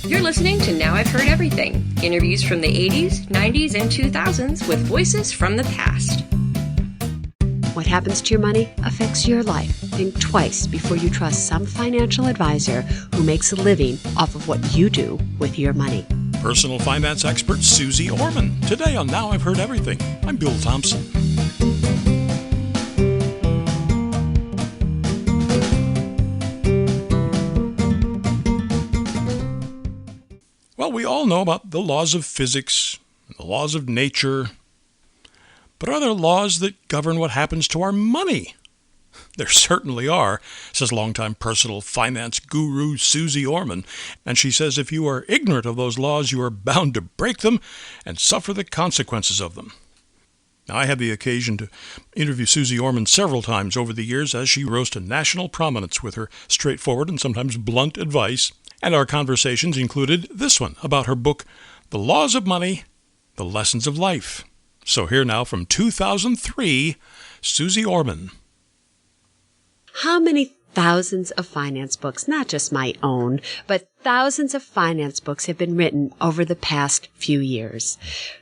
You're listening to Now I've Heard Everything. Interviews from the 80s, 90s, and 2000s with voices from the past. What happens to your money affects your life. Think twice before you trust some financial advisor who makes a living off of what you do with your money. Personal finance expert Suze Orman. Today on Now I've Heard Everything. I'm Bill Thompson. Well, we all know about the laws of physics, the laws of nature, but are there laws that govern what happens to our money? There certainly are, says longtime personal finance guru Suze Orman, and she says if you are ignorant of those laws, you are bound to break them and suffer the consequences of them. Now, I had the occasion to interview Suze Orman several times over the years as she rose to national prominence with her straightforward and sometimes blunt advice, and our conversations included this one about her book, The Laws of Money, The Lessons of Life. So here now from 2003, Suze Orman. How many thousands of finance books, not just my own, but thousands of finance books have been written over the past few years,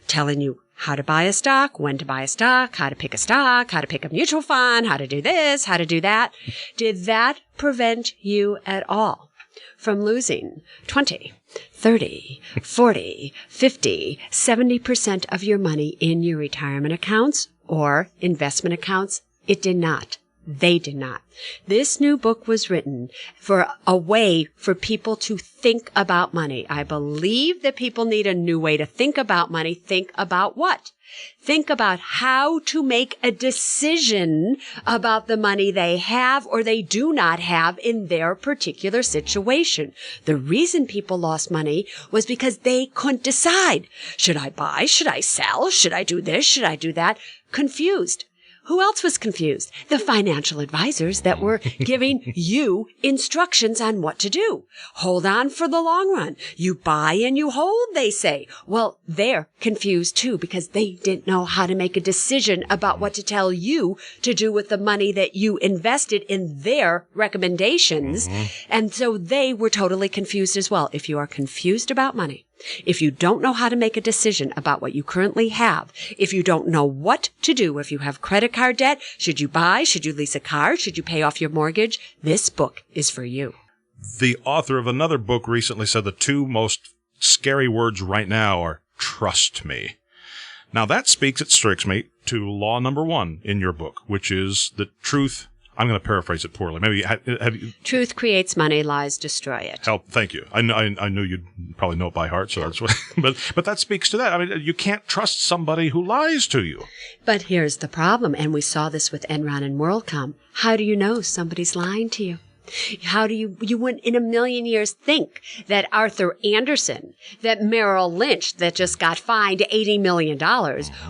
telling you how to buy a stock, when to buy a stock, how to pick a mutual fund, how to do this, how to do that. Did that prevent you at all from losing 20, 30, 40, 50, 70% of your money in your retirement accounts or investment accounts? It did not. They did not. This new book was written for a way for people to think about money. I believe that people need a new way to think about money. Think about what? Think about how to make a decision about the money they have or they do not have in their particular situation. The reason people lost money was because they couldn't decide. Should I buy? Should I sell? Should I do this? Should I do that? Confused. Who else was confused? The financial advisors that were giving you instructions on what to do. Hold on for the long run. You buy and you hold, they say. Well, they're confused too because they didn't know how to make a decision about what to tell you to do with the money that you invested in their recommendations. And so they were totally confused as well. If you are confused about money, if you don't know how to make a decision about what you currently have, if you don't know what to do, if you have credit card debt, should you buy, should you lease a car, should you pay off your mortgage, this book is for you. The author of another book recently said the two most scary words right now are trust me. Now that speaks, it strikes me, to law number 1 in your book, which is the truth. I'm going to paraphrase it poorly. Maybe have you? Truth creates money, lies destroy it. Thank you. I knew you'd probably know it by heart, so that's what. But that speaks to that. I mean, you can't trust somebody who lies to you. But here's the problem, and we saw this with Enron and WorldCom. How do you know somebody's lying to you? How do you wouldn't in a million years think that Arthur Andersen, that Merrill Lynch that just got fined $80 million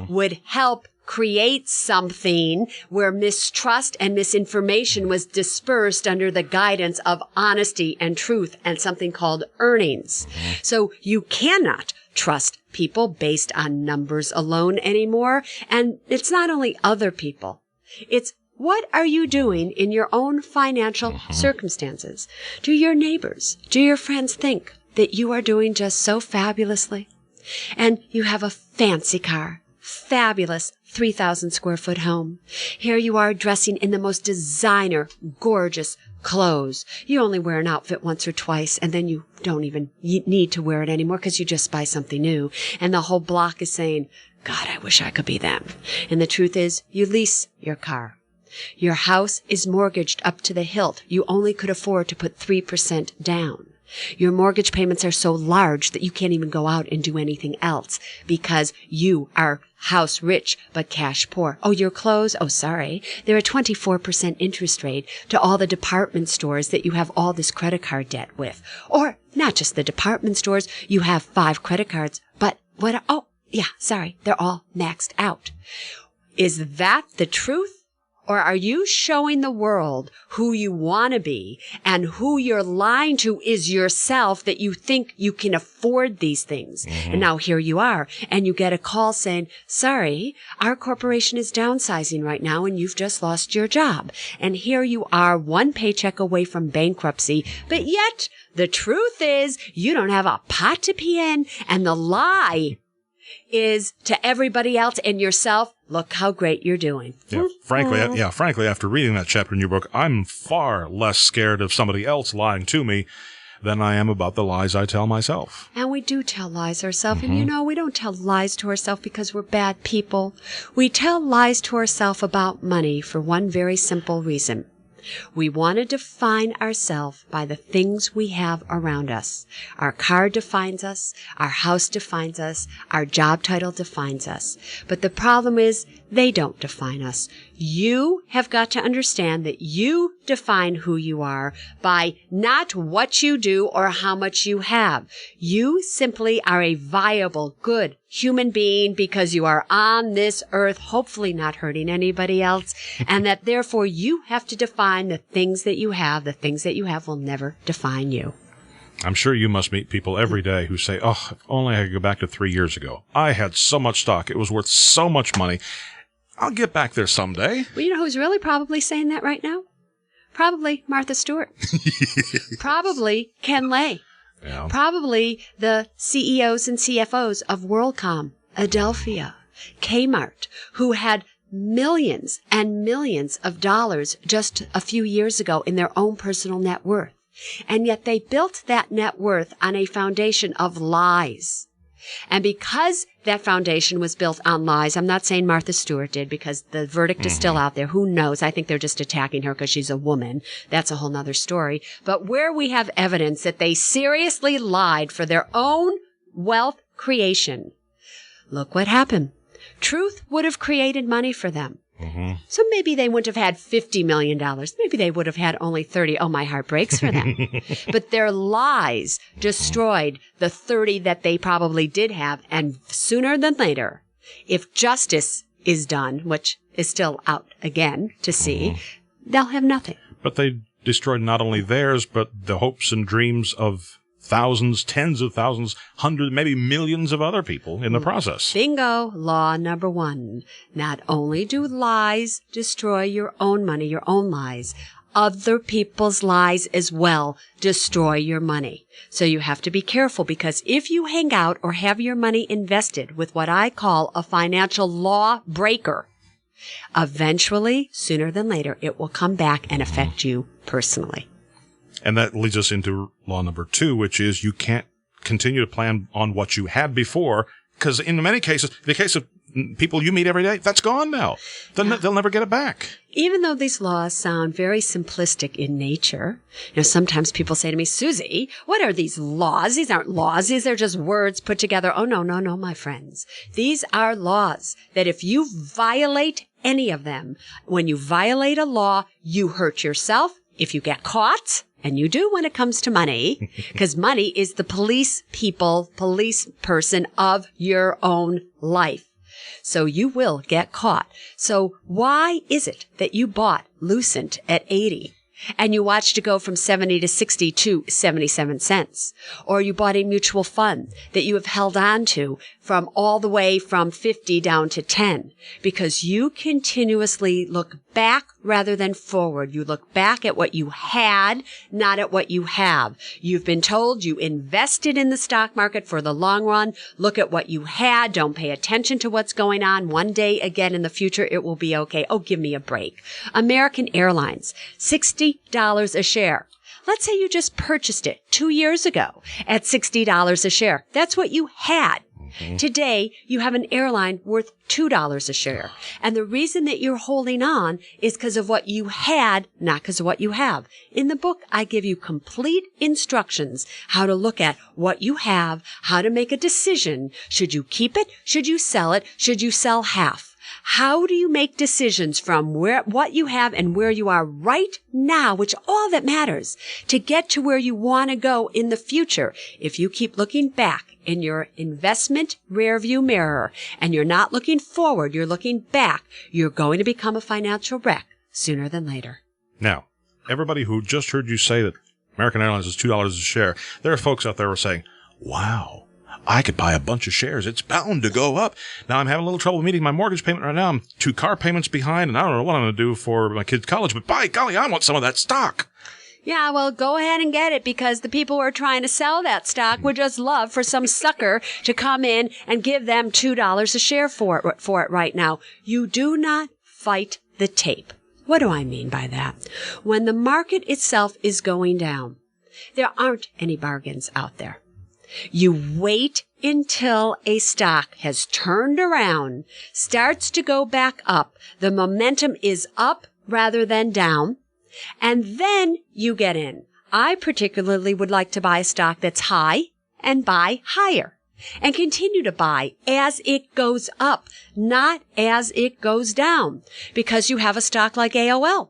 would help create something where mistrust and misinformation was dispersed under the guidance of honesty and truth and something called earnings. So you cannot trust people based on numbers alone anymore. And it's not only other people. It's what are you doing in your own financial circumstances? Do your neighbors, do your friends think that you are doing just so fabulously? And you have a fancy car, fabulous 3,000 square foot home. Here you are dressing in the most designer, gorgeous clothes. You only wear an outfit once or twice, and then you don't even need to wear it anymore because you just buy something new. And the whole block is saying, God, I wish I could be them. And the truth is, you lease your car. Your house is mortgaged up to the hilt. You only could afford to put 3% down. Your mortgage payments are so large that you can't even go out and do anything else because you are house rich but cash poor. Oh, your clothes? Oh, sorry. They're a 24% interest rate to all the department stores that you have all this credit card debt with. Or not just the department stores. You have 5 credit cards, but they're all maxed out. Is that the truth? Or are you showing the world who you want to be, and who you're lying to is yourself, that you think you can afford these things? And now here you are, and you get a call saying, sorry, our corporation is downsizing right now and you've just lost your job. And here you are, one paycheck away from bankruptcy, but yet the truth is you don't have a pot to pee in, and the lie is to everybody else and yourself, look how great you're doing. Yeah, frankly, after reading that chapter in your book, I'm far less scared of somebody else lying to me than I am about the lies I tell myself. And we do tell lies ourselves. And we don't tell lies to ourselves because we're bad people. We tell lies to ourselves about money for one very simple reason. We want to define ourselves by the things we have around us. Our car defines us. Our house defines us. Our job title defines us. But the problem is they don't define us. You have got to understand that you define who you are by not what you do or how much you have. You simply are a viable, good human being because you are on this earth, hopefully not hurting anybody else, and that therefore you have to define the things that you have. The things that you have will never define you. I'm sure you must meet people every day who say, oh, if only I could go back to 3 years ago. I had so much stock. It was worth so much money. I'll get back there someday. Well, you know who's really probably saying that right now? Probably Martha Stewart. Probably Ken Lay. Yeah. Probably the CEOs and CFOs of WorldCom, Adelphia, Kmart, who had millions and millions of dollars just a few years ago in their own personal net worth. And yet they built that net worth on a foundation of lies. And because that foundation was built on lies, I'm not saying Martha Stewart did, because the verdict is still out there. Who knows? I think they're just attacking her because she's a woman. That's a whole nother story. But where we have evidence that they seriously lied for their own wealth creation, look what happened. Truth would have created money for them. So maybe they wouldn't have had $50 million. Maybe they would have had only 30. Oh, my heart breaks for them. But their lies destroyed the 30 that they probably did have. And sooner than later, if justice is done, which is still out again to see, they'll have nothing. But they destroyed not only theirs, but the hopes and dreams of thousands, tens of thousands, hundreds, maybe millions of other people in the process. Bingo. Law number 1. Not only do lies destroy your own money, your own lies, other people's lies as well destroy your money. So you have to be careful, because if you hang out or have your money invested with what I call a financial law breaker, eventually, sooner than later, it will come back and affect you personally. And that leads us into law number 2, which is you can't continue to plan on what you had before, because in many cases, the case of people you meet every day, that's gone now. They'll never get it back. Even though these laws sound very simplistic in nature, sometimes people say to me, Susie, what are these laws? These aren't laws. These are just words put together. Oh, no, my friends. These are laws that if you violate any of them, when you violate a law, you hurt yourself. If you get caught, and you do when it comes to money, because money is the police person of your own life. So you will get caught. So why is it that you bought Lucent at 80 and you watched it go from 70 to 60 to 77 cents? Or you bought a mutual fund that you have held on to from all the way from 50 down to 10? Because you continuously look back rather than forward. You look back at what you had, not at what you have. You've been told you invested in the stock market for the long run. Look at what you had. Don't pay attention to what's going on. One day again in the future, it will be okay. Oh, give me a break. American Airlines, $60 a share. Let's say you just purchased it 2 years ago at $60 a share. That's what you had. Today, you have an airline worth $2 a share. And the reason that you're holding on is because of what you had, not because of what you have. In the book, I give you complete instructions how to look at what you have, how to make a decision. Should you keep it? Should you sell it? Should you sell half? How do you make decisions from what you have and where you are right now, which all that matters, to get to where you want to go in the future? If you keep looking back in your investment rearview mirror and you're not looking forward, you're looking back, you're going to become a financial wreck. sooner than later. Now, everybody who just heard you say that American Airlines is $2 a share, there are folks out there who are saying, wow, I could buy a bunch of shares. It's bound to go up. Now, I'm having a little trouble meeting my mortgage payment right now. I'm 2 car payments behind, and I don't know what I'm going to do for my kids' college, but by golly, I want some of that stock. Yeah, well, go ahead and get it, because the people who are trying to sell that stock would just love for some sucker to come in and give them $2 a share for it right now. You do not fight the tape. What do I mean by that? When the market itself is going down, there aren't any bargains out there. You wait until a stock has turned around, starts to go back up, the momentum is up rather than down, and then you get in. I particularly would like to buy a stock that's high and buy higher and continue to buy as it goes up, not as it goes down, because you have a stock like AOL,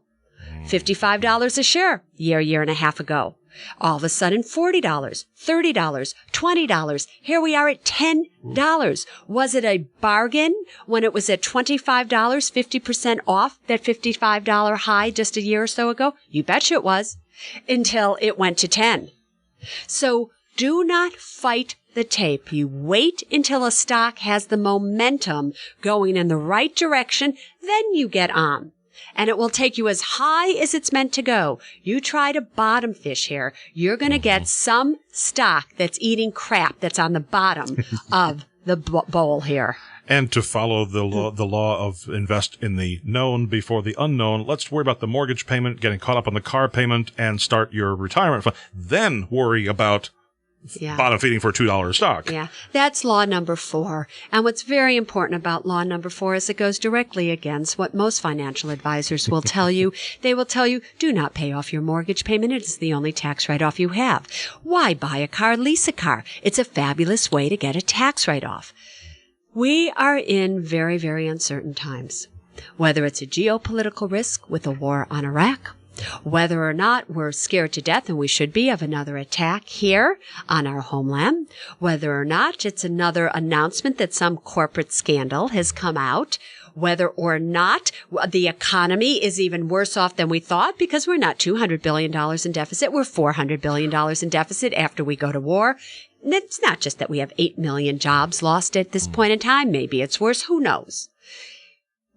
$55 a share year and a half ago. All of a sudden, $40, $30, $20. Here we are at $10. Was it a bargain when it was at $25, 50% off that $55 high just a year or so ago? You betcha it was, until it went to 10. So do not fight the tape. You wait until a stock has the momentum going in the right direction, then you get on. And it will take you as high as it's meant to go. You try to bottom fish here, you're going to get some stock that's eating crap that's on the bottom of the bowl here. And to follow the law of invest in the known before the unknown, let's worry about the mortgage payment, getting caught up on the car payment, and start your retirement fund. Then worry about bottom feeding for $2 stock. Yeah, that's law number 4. And what's very important about law number 4 is it goes directly against what most financial advisors will tell you. They will tell you, do not pay off your mortgage payment. It is the only tax write-off you have. Why buy a car, lease a car? It's a fabulous way to get a tax write-off. We are in very, very uncertain times. Whether it's a geopolitical risk with a war on Iraq, whether or not we're scared to death, and we should be, of another attack here on our homeland, whether or not it's another announcement that some corporate scandal has come out, whether or not the economy is even worse off than we thought, because we're not $200 billion in deficit, we're $400 billion in deficit after we go to war. And it's not just that we have 8 million jobs lost at this point in time. Maybe it's worse. Who knows?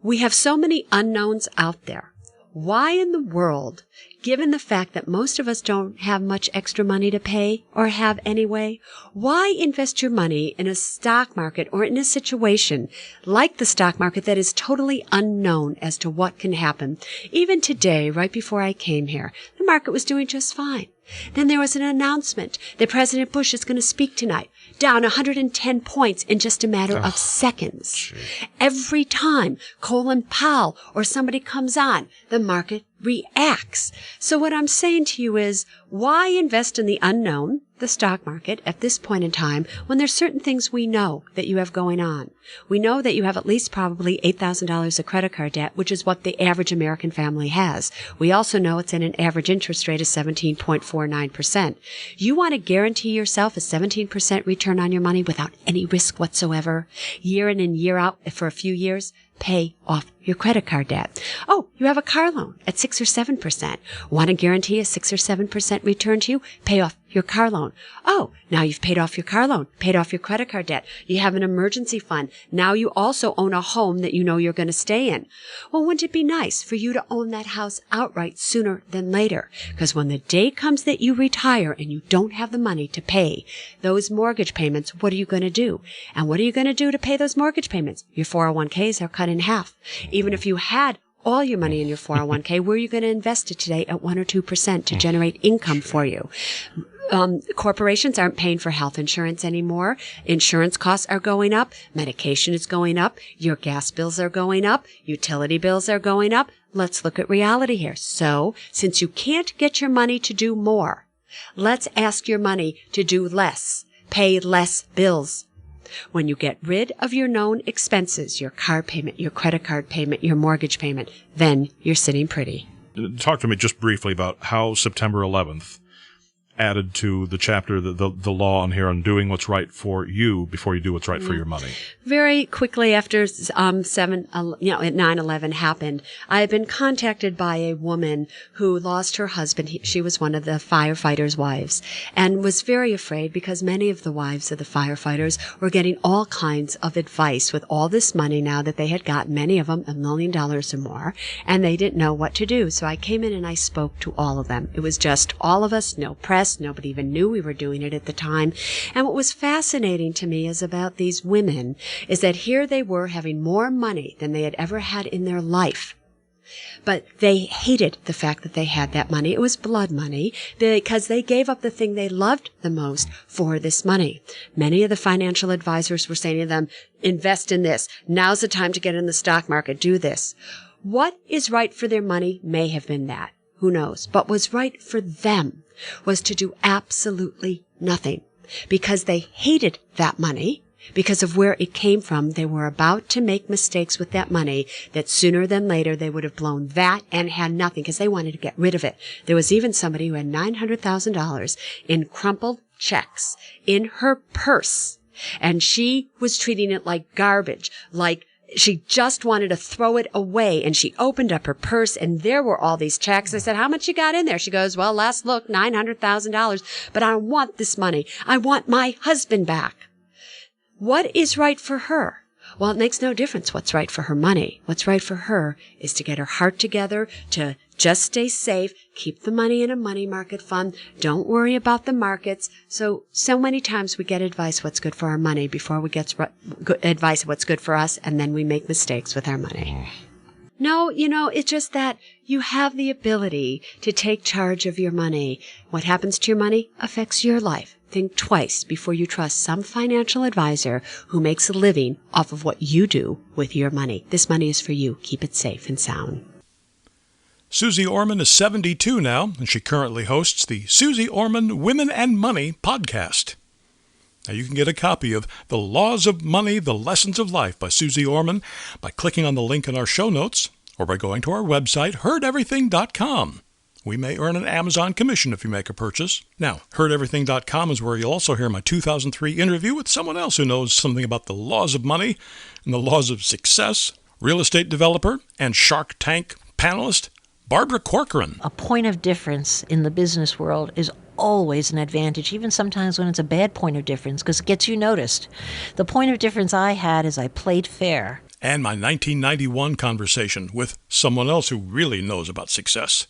We have so many unknowns out there. Why in the world, given the fact that most of us don't have much extra money to pay or have anyway, why invest your money in a stock market or in a situation like the stock market that is totally unknown as to what can happen? Even today, right before I came here, the market was doing just fine. Then there was an announcement that President Bush is going to speak tonight, down 110 points in just a matter of seconds. Geez. Every time Colin Powell or somebody comes on, the market reacts. So what I'm saying to you is, why invest in the unknown, the stock market, at this point in time when there's certain things we know that you have going on? We know that you have at least probably $8,000 of credit card debt, which is what the average American family has. We also know it's at an average interest rate of 17.49%. You want to guarantee yourself a 17% return on your money without any risk whatsoever, year in and year out for a few years? Pay off your credit card debt. Oh, you have a car loan at 6 or 7%. Want to guarantee a 6 or 7% return to you? Pay off your car loan. Oh, now you've paid off your car loan, paid off your credit card debt. You have an emergency fund. Now you also own a home that you know you're going to stay in. Well, wouldn't it be nice for you to own that house outright sooner than later? Because when the day comes that you retire and you don't have the money to pay those mortgage payments, what are you going to do? And what are you going to do to pay those mortgage payments? Your 401ks are cut in half. Even if you had all your money in your 401k, where are you going to invest it today at 1 or 2% to generate income for you? Corporations aren't paying for health insurance anymore. Insurance costs are going up. Medication is going up. Your gas bills are going up. Utility bills are going up. Let's look at reality here. So, since you can't get your money to do more, let's ask your money to do less. Pay less bills. When you get rid of your known expenses, your car payment, your credit card payment, your mortgage payment, then you're sitting pretty. Talk to me just briefly about how September 11th added to the chapter, the law on here on doing what's right for you before you do what's right for your money? Very quickly after 9/11 happened, I had been contacted by a woman who lost her husband. She was one of the firefighters' wives, and was very afraid because many of the wives of the firefighters were getting all kinds of advice with all this money now that they had gotten, many of them $1 million or more, and they didn't know what to do. So I came in and I spoke to all of them. It was just all of us, no press. Nobody even knew we were doing it at the time. And what was fascinating to me is about these women is that here they were having more money than they had ever had in their life. But they hated the fact that they had that money. It was blood money because they gave up the thing they loved the most for this money. Many of the financial advisors were saying to them, invest in this. Now's the time to get in the stock market. Do this. What is right for their money may have been that. Who knows? But was right for them was to do absolutely nothing because they hated that money. Because of where it came from, they were about to make mistakes with that money that sooner than later they would have blown that and had nothing because they wanted to get rid of it. There was even somebody who had $900,000 in crumpled checks in her purse, and she was treating it like garbage, like she just wanted to throw it away. And she opened up her purse and there were all these checks. I said, how much you got in there? She goes, well, last look, $900,000, but I don't want this money. I want my husband back. What is right for her? Well, it makes no difference what's right for her money. What's right for her is to get her heart together, to just stay safe, keep the money in a money market fund, don't worry about the markets. So many times we get advice what's good for our money before we get advice what's good for us, and then we make mistakes with our money. No, it's just that you have the ability to take charge of your money. What happens to your money affects your life. Think twice before you trust some financial advisor who makes a living off of what you do with your money. This money is for you. Keep it safe and sound. Suze Orman is 72 now, and she currently hosts the Suze Orman Women and Money podcast. Now, you can get a copy of The Laws of Money, The Lessons of Life by Suze Orman by clicking on the link in our show notes or by going to our website, heardeverything.com. We may earn an Amazon commission if you make a purchase. Now, heardeverything.com is where you'll also hear my 2003 interview with someone else who knows something about the laws of money and the laws of success, real estate developer and Shark Tank panelist, Barbara Corcoran. A point of difference in the business world is always an advantage, even sometimes when it's a bad point of difference, because it gets you noticed. The point of difference I had is I played fair. And my 1991 conversation with someone else who really knows about success,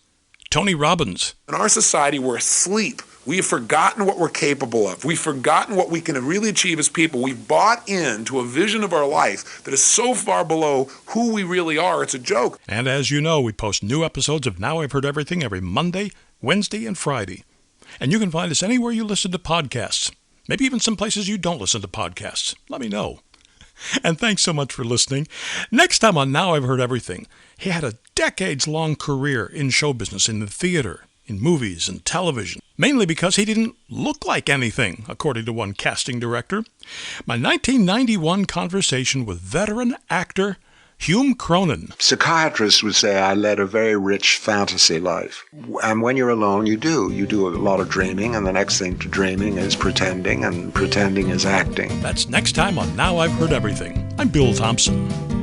Tony Robbins. In our society, we're asleep. We have forgotten what we're capable of. We've forgotten what we can really achieve as people. We've bought into a vision of our life that is so far below who we really are, it's a joke. And as you know, we post new episodes of Now I've Heard Everything every Monday, Wednesday, and Friday. And you can find us anywhere you listen to podcasts. Maybe even some places you don't listen to podcasts. Let me know. And thanks so much for listening. Next time on Now I've Heard Everything, he had a decades-long career in show business, in the theater, in movies and television, mainly because he didn't look like anything, according to one casting director. My 1991 conversation with veteran actor Hume Cronin. Psychiatrists would say I led a very rich fantasy life. And when you're alone, you do. You do a lot of dreaming, and the next thing to dreaming is pretending, and pretending is acting. That's next time on Now I've Heard Everything. I'm Bill Thompson.